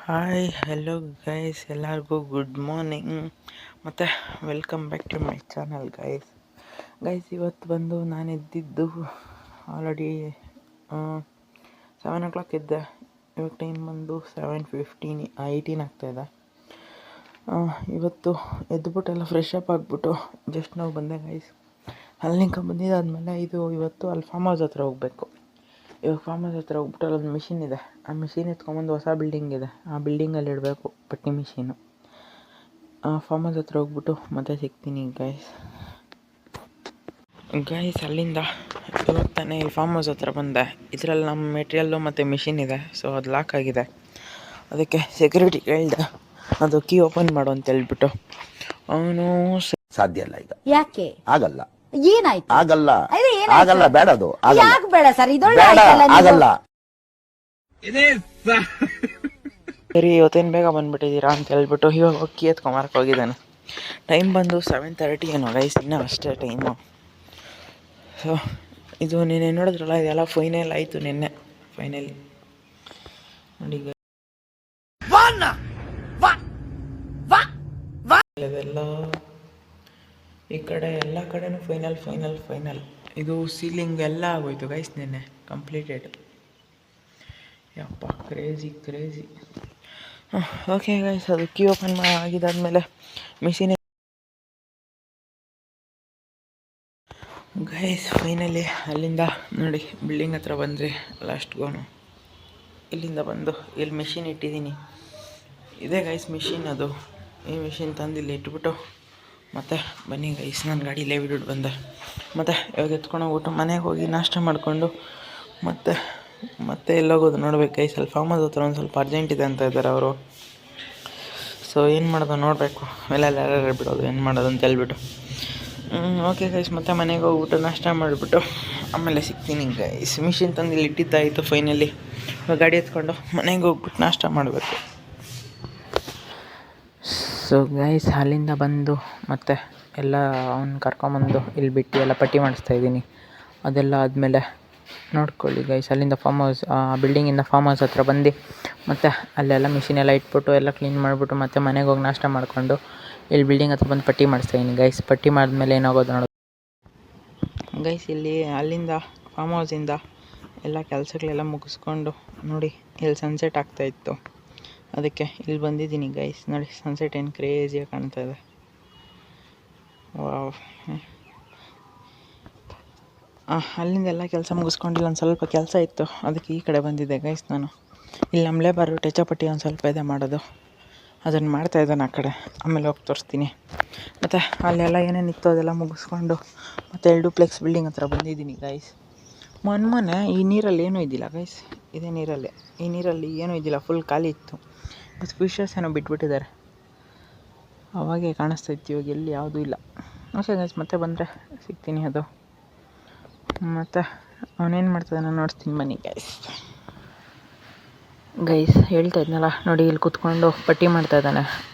Hi hello guys, ಎಲ್ಲರಿಗೂ good morning ಮತ್ತು welcome back to my channel guys. ಇವತ್ತು ಬಂದು ನಾನು ಎದ್ದಿದ್ದು ಆಲ್ರೆಡಿ 7 o'clock ಇದ್ದೆ. ಇವಾಗ ಟೈಮ್ ಬಂದು 7:18 ಆಗ್ತಾಯಿದೆ. ಇವತ್ತು ಎದ್ದುಬಿಟ್ಟು ಎಲ್ಲ ಫ್ರೆಶ್ ಅಪ್ ಆಗಿಬಿಟ್ಟು ಜಸ್ಟ್ ನಾವು ಬಂದೆ ಗೈಸ್. ಅಲ್ಲಿಂಕ ಬಂದಿದ್ದಾದಮೇಲೆ ಇವತ್ತು ಅಲ್ಲಿ ಫಾರ್ಮ್ ಹೌಸ್ ಹತ್ರ ಹೋಗಬೇಕು. ಇವಾಗ ಫಾರ್ಮ್ ಹೌಸ್ ಹತ್ರ ಹೋಗ್ಬಿಟ್ಟು ಅಲ್ಲೊಂದು ಮಿಷಿನ್ ಇದೆ. ಆ ಮಿಷಿನ್ ಎತ್ಕೊಂಬಂದು ಹೊಸ ಬಿಲ್ಡಿಂಗ್ ಇದೆ, ಆ ಬಿಲ್ಡಿಂಗಲ್ಲಿ ಇಡಬೇಕು ಪಟ್ಟಿ ಮಿಷಿನು. ಫಾರ್ಮ್ ಹೌಸ್ ಹತ್ರ ಹೋಗ್ಬಿಟ್ಟು ಮತ್ತೆ ಸಿಗ್ತೀನಿ ಗೈಸ್. ಅಲ್ಲಿಂದ ಇವಾಗ ತಾನೇ ಈ ಫಾರ್ಮ್ ಹೌಸ್ ಹತ್ರ ಬಂದೆ. ಇದರಲ್ಲಿ ನಮ್ಮ ಮೆಟೀರಿಯಲ್ಲು ಮತ್ತು ಮಿಷಿನ್ ಇದೆ. ಸೊ ಅದು ಲಾಕ್ ಆಗಿದೆ. ಅದಕ್ಕೆ ಸೆಕ್ಯೂರಿಟಿ ಕೇಳಿದೆ, ಅದು ಕೀ ಓಪನ್ ಮಾಡು ಅಂತ ಹೇಳ್ಬಿಟ್ಟು. ಅವನು ಸಾಧ್ಯ ಇಲ್ಲ ಈಗ. ಯಾಕೆ ಆಗಲ್ಲ? ಏನಾಯ್ತು? ಆಗಲ್ಲ, ಆಗಲ್ಲ, ಬೇಡ, ಅದು ಯಾಕೆ ಬೇಡ ಸರ್? ಆಗಲ್ಲ. ಸರಿ, ಇವತ್ತೇನು ಬೇಗ ಬಂದುಬಿಟ್ಟಿದ್ದೀರಾ ಅಂತ ಹೇಳ್ಬಿಟ್ಟು ಇವಾಗ ಹೋಗಿ ಎತ್ಕೊಂಬರಕ್ಕೆ ಹೋಗಿದ್ದಾನೆ. ಟೈಮ್ ಬಂದು 7:30 ಏನೋ ಗೈಸ್, ಇನ್ನೂ ಅಷ್ಟೇ ಟೈಮು. ಸೊ ಇದು ನಿನ್ನೆ ನೋಡಿದ್ರಲ್ಲ, ಇದೆಲ್ಲ ಫೈನಲ್ ಆಯಿತು ನಿನ್ನೆ. ಫೈನಲಿ ನೋಡಿ ಇದೆಲ್ಲ ಈ ಕಡೆ ಎಲ್ಲ ಕಡೆನೂ ಫೈನಲ್. ಇದು ಸೀಲಿಂಗ್ ಎಲ್ಲ ಆಗೋಯ್ತು ಗೈಸ್ ನಿನ್ನೆ, ಕಂಪ್ಲೀಟೆಡ್. ಯಪ್ಪ, ಕ್ರೇಜಿ. ಓಕೆ ಗೈಸ್, ಅದು ಕೀ ಓಪನ್ ಆಗಿದ್ದಾದಮೇಲೆ ಮಿಷಿನ್ ಗೈಸ್ ಫೈನಲಿ ಅಲ್ಲಿಂದ ನೋಡಿ ಬಿಲ್ಡಿಂಗ್ ಹತ್ರ ಬಂದರೆ ಲಾಸ್ಟ್ಗೋನು ಇಲ್ಲಿಂದ ಬಂದು ಇಲ್ಲಿ ಮಿಷಿನ್ ಇಟ್ಟಿದ್ದೀನಿ. ಇದೇ ಗೈಸ್ ಮಿಷಿನ್. ಅದು ಈ ಮಿಷಿನ್ ತಂದು ಇಲ್ಲಿ ಇಟ್ಬಿಟ್ಟು ಮತ್ತು ಬನ್ನಿ ಗೈಸ್, ನನ್ನ ಗಾಡಿಲೇ ಬಿಟ್ಬಿಟ್ಟು ಬಂದೆ. ಮತ್ತು ಇವಾಗ ಎತ್ಕೊಂಡೋಗ್ಬಿಟ್ಟು ಮನೆಗೆ ಹೋಗಿ ನಾಷ್ಟ ಮಾಡಿಕೊಂಡು ಮತ್ತೆ ಎಲ್ಲೋಗೋದು ನೋಡ್ಬೇಕು ಗೈಸ್. ಅಲ್ಲಿ ಫಾರ್ಮ್ ಹೌಸ್ ಹತ್ರ ಒಂದು ಸ್ವಲ್ಪ ಅರ್ಜೆಂಟ್ ಇದೆ ಅಂತ ಇದ್ದಾರೆ ಅವರು. ಸೊ ಏನು ಮಾಡೋದು ನೋಡಬೇಕು, ಎಲ್ಲೆಲ್ಲ ಬಿಡೋದು, ಏನು ಮಾಡೋದು ಅಂತ ಹೇಳ್ಬಿಟ್ಟು. ಓಕೆ ಗೈಸ್, ಮತ್ತೆ ಮನೆಗೆ ಹೋಗ್ಬಿಟ್ಟು ನಾಷ್ಟ ಮಾಡಿಬಿಟ್ಟು ಆಮೇಲೆ ಸಿಗ್ತೀನಿ ಗೈಸ್. ಮಿಷಿನ್ ತಂದು ಇಲ್ಲಿ ಇಟ್ಟಿದ್ದಾಯಿತು ಫೈನಲಿ. ಗಾಡಿ ಎತ್ಕೊಂಡು ಮನೆಗೆ ಹೋಗ್ಬಿಟ್ಟು ನಾಷ್ಟ ಮಾಡಬೇಕು. ಸೊ ಗೈಸ್, ಅಲ್ಲಿಂದ ಬಂದು ಮತ್ತೆ ಎಲ್ಲ ಅವ್ನು ಕರ್ಕೊಂಬಂದು ಇಲ್ಲಿ ಬಿಟ್ಟು ಎಲ್ಲ ಪಟ್ಟಿ ಮಾಡಿಸ್ತಾಯಿದ್ದೀನಿ. ಅದೆಲ್ಲ ಆದಮೇಲೆ ನೋಡ್ಕೊಳ್ಳಿ ಗೈಸ್. ಅಲ್ಲಿಂದ ಫಾರ್ಮ್ ಹೌಸ್, ಬಿಲ್ಡಿಂಗಿಂದ ಫಾರ್ಮ್ ಹೌಸ್ ಹತ್ರ ಬಂದು ಮತ್ತು ಅಲ್ಲೆಲ್ಲ ಮಿಷಿನ್ ಎಲ್ಲ ಇಟ್ಬಿಟ್ಟು ಎಲ್ಲ ಕ್ಲೀನ್ ಮಾಡಿಬಿಟ್ಟು ಮತ್ತೆ ಮನೆಗೆ ಹೋಗಿ ನಾಷ್ಟ ಮಾಡಿಕೊಂಡು ಇಲ್ಲಿ ಬಿಲ್ಡಿಂಗ್ ಹತ್ರ ಬಂದು ಪಟ್ಟಿ ಮಾಡಿಸ್ತಾಯಿದ್ದೀನಿ ಗೈಸ್. ಪಟ್ಟಿ ಮಾಡಿದ್ಮೇಲೆ ಏನಾಗೋದು ನೋಡೋದು ಗೈಸ್. ಇಲ್ಲಿ ಅಲ್ಲಿಂದ ಫಾರ್ಮ್ ಹೌಸಿಂದ ಎಲ್ಲ ಕೆಲಸಗಳೆಲ್ಲ ಮುಗಿಸ್ಕೊಂಡು ನೋಡಿ ಇಲ್ಲಿ ಸನ್ಸೆಟ್ ಆಗ್ತಾಯಿತ್ತು. ಅದಕ್ಕೆ ಇಲ್ಲಿ ಬಂದಿದ್ದೀನಿ ಗೈಸ್. ನೋಡಿ ಸನ್ಸೆಟ್ ಏನು ಕ್ರೇಜಿಯಾಗಿ ಕಾಣ್ತಾ ಇದೆ. ವಾವ್. ಅಲ್ಲಿಂದ ಎಲ್ಲ ಕೆಲಸ ಮುಗಿಸ್ಕೊಂಡು ಒಂದು ಸ್ವಲ್ಪ ಕೆಲಸ ಇತ್ತು, ಅದಕ್ಕೆ ಈ ಕಡೆ ಬಂದಿದ್ದೆ ಗೈಸ್ ನಾನು. ಇಲ್ಲಿ ನಮ್ಮ ಲೇಬರು ಟೆಚಪಟ್ಟಿ ಒಂದು ಸ್ವಲ್ಪ ಇದೆ ಮಾಡೋದು, ಅದನ್ನು ಮಾಡ್ತಾಯಿದ್ದಾನೆ ಆ ಕಡೆ. ಆಮೇಲೆ ಹೋಗಿ ತೋರಿಸ್ತೀನಿ. ಮತ್ತು ಅಲ್ಲೆಲ್ಲ ಏನೇನಿತ್ತು ಅದೆಲ್ಲ ಮುಗಿಸ್ಕೊಂಡು ಮತ್ತು ಡೂಪ್ಲೆಕ್ಸ್ ಬಿಲ್ಡಿಂಗ್ ಹತ್ರ ಬಂದಿದ್ದೀನಿ ಗೈಸ್. ಮೊನ್ನೆ ಈ ನೀರಲ್ಲಿ ಏನೂ ಇದ್ದಿಲ್ಲ ಗೈಸ್. ಇದೇ ನೀರಲ್ಲೇ, ಈ ನೀರಲ್ಲಿ ಏನೂ ಇದ್ದಿಲ್ಲ, ಫುಲ್ ಖಾಲಿ ಇತ್ತು. ಮತ್ತು ಫಿಶಸ್ ಏನೋ ಬಿಟ್ಬಿಟ್ಟಿದ್ದಾರೆ, ಅವಾಗೇ ಕಾಣಿಸ್ತಾ ಇತ್ತು. ಇವಾಗ ಎಲ್ಲಿ ಯಾವುದೂ ಇಲ್ಲ. ಓಕೆ ಗೈಸ್, ಮತ್ತೆ ಬಂದರೆ ಸಿಗ್ತೀನಿ. ಅದು ಮತ್ತು ಅವನೇನು ಮಾಡ್ತಾಯಿದ್ದಾನೆ ನೋಡ್ತೀನಿ ಬನ್ನಿ ಗೈಸ್. ಹೇಳ್ತಾ ಇದ್ನಲ್ಲ ನೋಡಿ, ಇಲ್ಲಿ ಕೂತ್ಕೊಂಡು ಪಟ್ಟಿ ಮಾಡ್ತಾಯಿದ್ದಾನೆ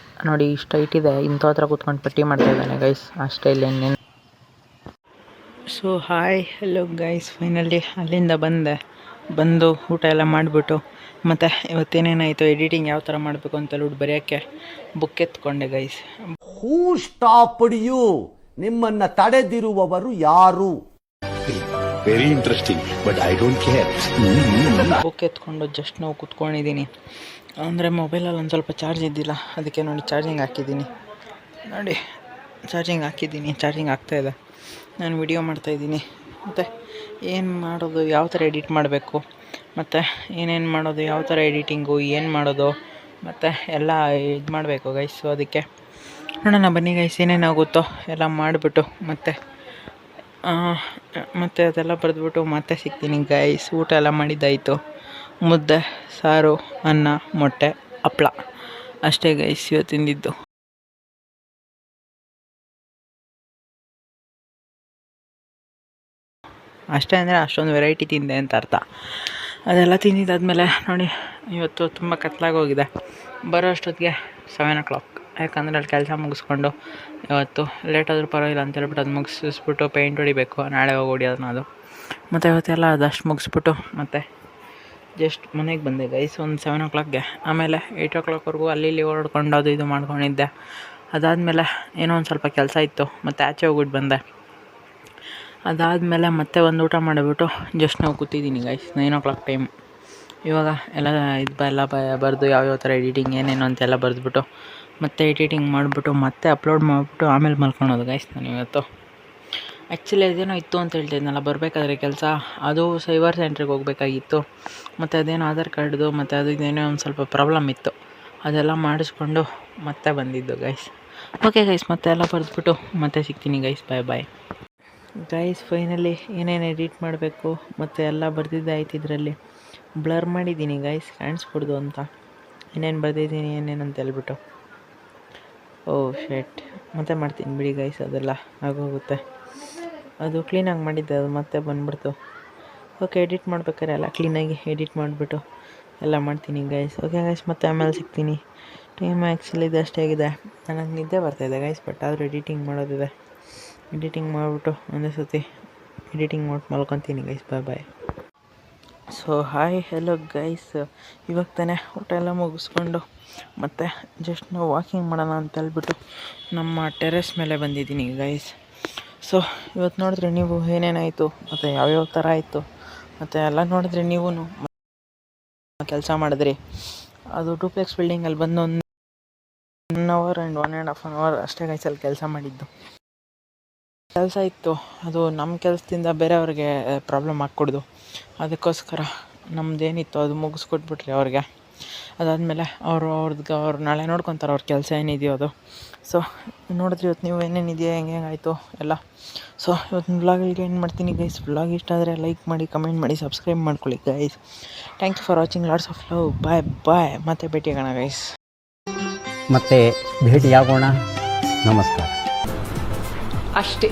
ನೋಡಿ. ಇಷ್ಟು ಹೈಟ್ ಇದೆ, ಇಂಥ ಹತ್ರ ಕೂತ್ಕೊಂಡು ಪಟ್ಟಿ ಮಾಡ್ತಾಯಿದ್ದಾನೆ ಗೈಸ್. ಅಷ್ಟೇ, ಇಲ್ಲ ಇನ್ನೇನು. So hi hello guys, finally ಅಲ್ಲಿಂದ ಬಂದು ಊಟ ಎಲ್ಲ ಮಾಡಿಬಿಟ್ಟು ಮತ್ತು ಇವತ್ತೇನೇನಾಯಿತು, ಎಡಿಟಿಂಗ್ ಯಾವ ಥರ ಮಾಡಬೇಕು ಅಂತ ಹೇಳ್ಬಿಟ್ಟು ಬರೆಯೋಕ್ಕೆ ಬುಕ್ ಎತ್ಕೊಂಡೆ ಗೈಸ್. Who stopped you? ನಿಮ್ಮನ್ನು ತಡೆದಿರುವವರು ಯಾರು? Very interesting, but I don't care. Book ಎತ್ಕೊಂಡು ಜಸ್ಟ್ ನಾವು ಕೂತ್ಕೊಂಡಿದ್ದೀನಿ. ಅಂದರೆ ಮೊಬೈಲಲ್ಲಿ ಒಂದು ಸ್ವಲ್ಪ ಚಾರ್ಜ್ ಇದ್ದಿಲ್ಲ, ಅದಕ್ಕೆ ನೋಡಿ ಚಾರ್ಜಿಂಗ್ ಹಾಕಿದ್ದೀನಿ. ನೋಡಿ ಚಾರ್ಜಿಂಗ್ ಆಗ್ತಾಯಿದೆ. ನಾನು ವಿಡಿಯೋ ಮಾಡ್ತಾಯಿದ್ದೀನಿ. ಮತ್ತು ಏನು ಮಾಡೋದು, ಯಾವ ಥರ ಎಡಿಟ್ ಮಾಡಬೇಕು, ಮತ್ತು ಏನೇನು ಮಾಡೋದು, ಯಾವ ಥರ ಎಡಿಟಿಂಗು, ಏನು ಮಾಡೋದು, ಮತ್ತು ಎಲ್ಲ ಇದು ಮಾಡಬೇಕು ಗೈಸ್. ಸೊ ಅದಕ್ಕೆ ನೋಡೋಣ ಬನ್ನಿ ಗೈಸ್, ಏನೇನಾಗುತ್ತೋ ಎಲ್ಲ ಮಾಡಿಬಿಟ್ಟು ಮತ್ತೆ ಅದೆಲ್ಲ ಬರೆದ್ಬಿಟ್ಟು ಮತ್ತೆ ಸಿಗ್ತೀನಿ ಗೈಸ್. ಊಟ ಎಲ್ಲ ಮಾಡಿದ್ದಾಯಿತು. ಮುದ್ದೆ, ಸಾರು, ಅನ್ನ, ಮೊಟ್ಟೆ, ಹಪ್ಪಳ ಅಷ್ಟೇ ಗೈಸ್ ಇವತ್ತು ತಿಂದಿದ್ದು. ಅಷ್ಟೇ ಅಂದರೆ ಅಷ್ಟೊಂದು ವೆರೈಟಿ ತಿಂದೆ ಅಂತ ಅರ್ಥ. ಅದೆಲ್ಲ ತಿಂದಿದ್ದಾದಮೇಲೆ ನೋಡಿ ಇವತ್ತು ತುಂಬ ಕತ್ಲಾಗೋಗಿದೆ. ಬರೋ ಅಷ್ಟೊತ್ತಿಗೆ 7 o'clock. ಯಾಕಂದರೆ ಅಲ್ಲಿ ಕೆಲಸ ಮುಗಿಸ್ಕೊಂಡು ಇವತ್ತು ಲೇಟಾದರೂ ಪರವಾಗಿಲ್ಲ ಅಂತ ಹೇಳ್ಬಿಟ್ಟು ಅದು ಮುಗಿಸ್ಬಿಟ್ಟು ಪೇಂಟ್ ಹೊಡಿಬೇಕು. ನಾಳೆ ಹೋಗಿ ಹೊಡಿಯೋದನ್ನ ಅದು. ಮತ್ತು ಇವತ್ತೆಲ್ಲ ಅದಷ್ಟು ಮುಗಿಸ್ಬಿಟ್ಟು ಮತ್ತು ಜಸ್ಟ್ ಮನೆಗೆ ಬಂದೆ ಗೈಸ್ ಒಂದು 7 o'clockಗೆ. ಆಮೇಲೆ 8 o'clockವರೆಗೂ ಅಲ್ಲಿ ಇಲ್ಲಿ ಓಡಾಡ್ಕೊಂಡು ಅದು ಇದು ಮಾಡ್ಕೊಂಡಿದ್ದೆ. ಅದಾದಮೇಲೆ ಏನೋ ಒಂದು ಸ್ವಲ್ಪ ಕೆಲಸ ಇತ್ತು, ಮತ್ತು ಆಚೆ ಹೋಗ್ಬಿಟ್ಟು ಬಂದೆ. ಅದಾದಮೇಲೆ ಮತ್ತೆ ಒಂದು ಊಟ ಮಾಡಿಬಿಟ್ಟು ಜಸ್ಟ್ ನಾವು ಕೂತಿದ್ದೀನಿ ಗೈಸ್. 9 o'clock time. ಇವಾಗ ಎಲ್ಲ ಬರೆದು ಯಾವ್ಯಾವ ಥರ ಎಡಿಟಿಂಗ್ ಏನೇನು ಅಂತೆಲ್ಲ ಬರೆದ್ಬಿಟ್ಟು ಮತ್ತೆ ಎಡಿಟಿಂಗ್ ಮಾಡಿಬಿಟ್ಟು ಮತ್ತೆ ಅಪ್ಲೋಡ್ ಮಾಡಿಬಿಟ್ಟು ಆಮೇಲೆ ಮಲ್ಕೊಳೋದು ಗೈಸ್ ನಾನು ಇವತ್ತು. ಆ್ಯಕ್ಚುಲಿ ಅದೇನೋ ಇತ್ತು ಅಂತ ಹೇಳ್ತಿದ್ನಲ್ಲ ಬರಬೇಕಾದ್ರೆ ಕೆಲಸ, ಅದು ಸೈಬರ್ ಸೆಂಟ್ರಿಗೆ ಹೋಗಬೇಕಾಗಿತ್ತು. ಮತ್ತು ಅದೇನೋ ಆಧಾರ್ ಕಾರ್ಡ್ದು ಮತ್ತು ಅದು ಇದೇನೋ ಒಂದು ಸ್ವಲ್ಪ ಪ್ರಾಬ್ಲಮ್ ಇತ್ತು, ಅದೆಲ್ಲ ಮಾಡಿಸ್ಕೊಂಡು ಮತ್ತೆ ಬಂದಿದ್ದು ಗೈಸ್. ಓಕೆ ಗೈಸ್, ಮತ್ತೆ ಎಲ್ಲ ಬರೆದ್ಬಿಟ್ಟು ಮತ್ತೆ ಸಿಗ್ತೀನಿ ಗೈಸ್. Bye guys. ಫೈನಲಿ ಏನೇನು ಎಡಿಟ್ ಮಾಡಬೇಕು ಮತ್ತು ಎಲ್ಲ ಬರೆದಿದ್ದಾಯ್ತು. ಇದರಲ್ಲಿ ಬ್ಲರ್ ಮಾಡಿದ್ದೀನಿ ಗೈಸ್, ಕಾಣಿಸ್ಕೊಡ್ದು ಅಂತ. ಏನೇನು ಬರೆದಿದ್ದೀನಿ ಏನೇನು ಅಂತ ಹೇಳ್ಬಿಟ್ಟು. ಶೆಟ್ ಮತ್ತೆ ಮಾಡ್ತೀನಿ ಬಿಡಿ ಗೈಸ್, ಅದೆಲ್ಲ ಆಗೋಗುತ್ತೆ. ಅದು ಕ್ಲೀನಾಗಿ ಮಾಡಿದ್ದೆ, ಅದು ಮತ್ತೆ ಬಂದುಬಿಡ್ತು. ಓಕೆ, ಎಡಿಟ್ ಮಾಡ್ಬೇಕಾದ್ರೆ ಎಲ್ಲ ಕ್ಲೀನಾಗಿ ಎಡಿಟ್ ಮಾಡಿಬಿಟ್ಟು ಎಲ್ಲ ಮಾಡ್ತೀನಿ ಗೈಸ್. ಓಕೆ ಗೈಸ್, ಮತ್ತೆ ಆಮೇಲೆ ಸಿಗ್ತೀನಿ. ಟೈಮ್ ಆ್ಯಕ್ಚುಲಿ ಇದಷ್ಟೇ ಆಗಿದೆ, ನನಗೆ ನಿದ್ದೆ ಬರ್ತಾಯಿದೆ ಗೈಸ್. ಬಟ್ ಆದರೂ ಎಡಿಟಿಂಗ್ ಮಾಡೋದಿದೆ. ಎಡಿಟಿಂಗ್ ಮಾಡಿಬಿಟ್ಟು ಒಂದೇ ಸತಿ ಎಡಿಟಿಂಗ್ ಮಾಡಿ ಮಲ್ಕೊತೀನಿ guys. Bye. So hi hello guys. ಇವಾಗ ತಾನೇ ಊಟ ಎಲ್ಲ ಮುಗಿಸ್ಕೊಂಡು ಮತ್ತು ಜಸ್ಟ್ ನಾವು ವಾಕಿಂಗ್ ಮಾಡೋಣ ಅಂತ ಹೇಳ್ಬಿಟ್ಟು ನಮ್ಮ ಟೆರೆಸ್ ಮೇಲೆ ಬಂದಿದ್ದೀನಿ ಗೈಸ್. ಸೊ ಇವತ್ತು ನೋಡಿದ್ರೆ ನೀವು ಏನೇನಾಯಿತು ಮತ್ತು ಯಾವ್ಯಾವ ಥರ ಆಯಿತು ಮತ್ತು ಎಲ್ಲ ನೋಡಿದ್ರೆ ನೀವು ಕೆಲಸ ಮಾಡಿದ್ರಿ. ಅದು ಡೂಪ್ಲೆಕ್ಸ್ ಬಿಲ್ಡಿಂಗಲ್ಲಿ ಬಂದು 1 hour ಆ್ಯಂಡ್ 1.5 hour ಅಷ್ಟೇ ಗೈಸಲ್ಲಿ ಕೆಲಸ ಮಾಡಿದ್ದು. ಕೆಲಸ ಇತ್ತು, ಅದು ನಮ್ಮ ಕೆಲಸದಿಂದ ಬೇರೆಯವ್ರಿಗೆ ಪ್ರಾಬ್ಲಮ್ ಆಗಿಕೊಡ್ದು. ಅದಕ್ಕೋಸ್ಕರ ನಮ್ಮದೇನಿತ್ತು ಅದು ಮುಗಿಸ್ಕೊಟ್ಬಿಟ್ರಿ ಅವ್ರಿಗೆ. ಅದಾದಮೇಲೆ ಅವ್ರು ನಾಳೆ ನೋಡ್ಕೊತಾರೆ ಅವ್ರ ಕೆಲಸ ಏನಿದೆಯೋ ಅದು. ಸೊ ನೋಡಿದ್ರಿ ಇವತ್ತು ನೀವು ಏನೇನಿದೆಯೋ ಹೆಂಗಾಯಿತು ಎಲ್ಲ. ಸೊ ಇವತ್ತು ವ್ಲಾಗಿಗೆ ಏನು ಮಾಡ್ತೀನಿ ಗೈಸ್. ವ್ಲಾಗ್ ಇಷ್ಟ ಆದರೆ ಲೈಕ್ ಮಾಡಿ, ಕಮೆಂಟ್ ಮಾಡಿ, ಸಬ್ಸ್ಕ್ರೈಬ್ ಮಾಡ್ಕೊಳ್ಳಿ guys. Thank you for watching. Lots of love. Bye. ಮತ್ತೆ ಭೇಟಿಯಾಗೋಣ ಗೈಸ್. ಮತ್ತೆ ಭೇಟಿಯಾಗೋಣ. ನಮಸ್ಕಾರ. ಅಷ್ಟೇ.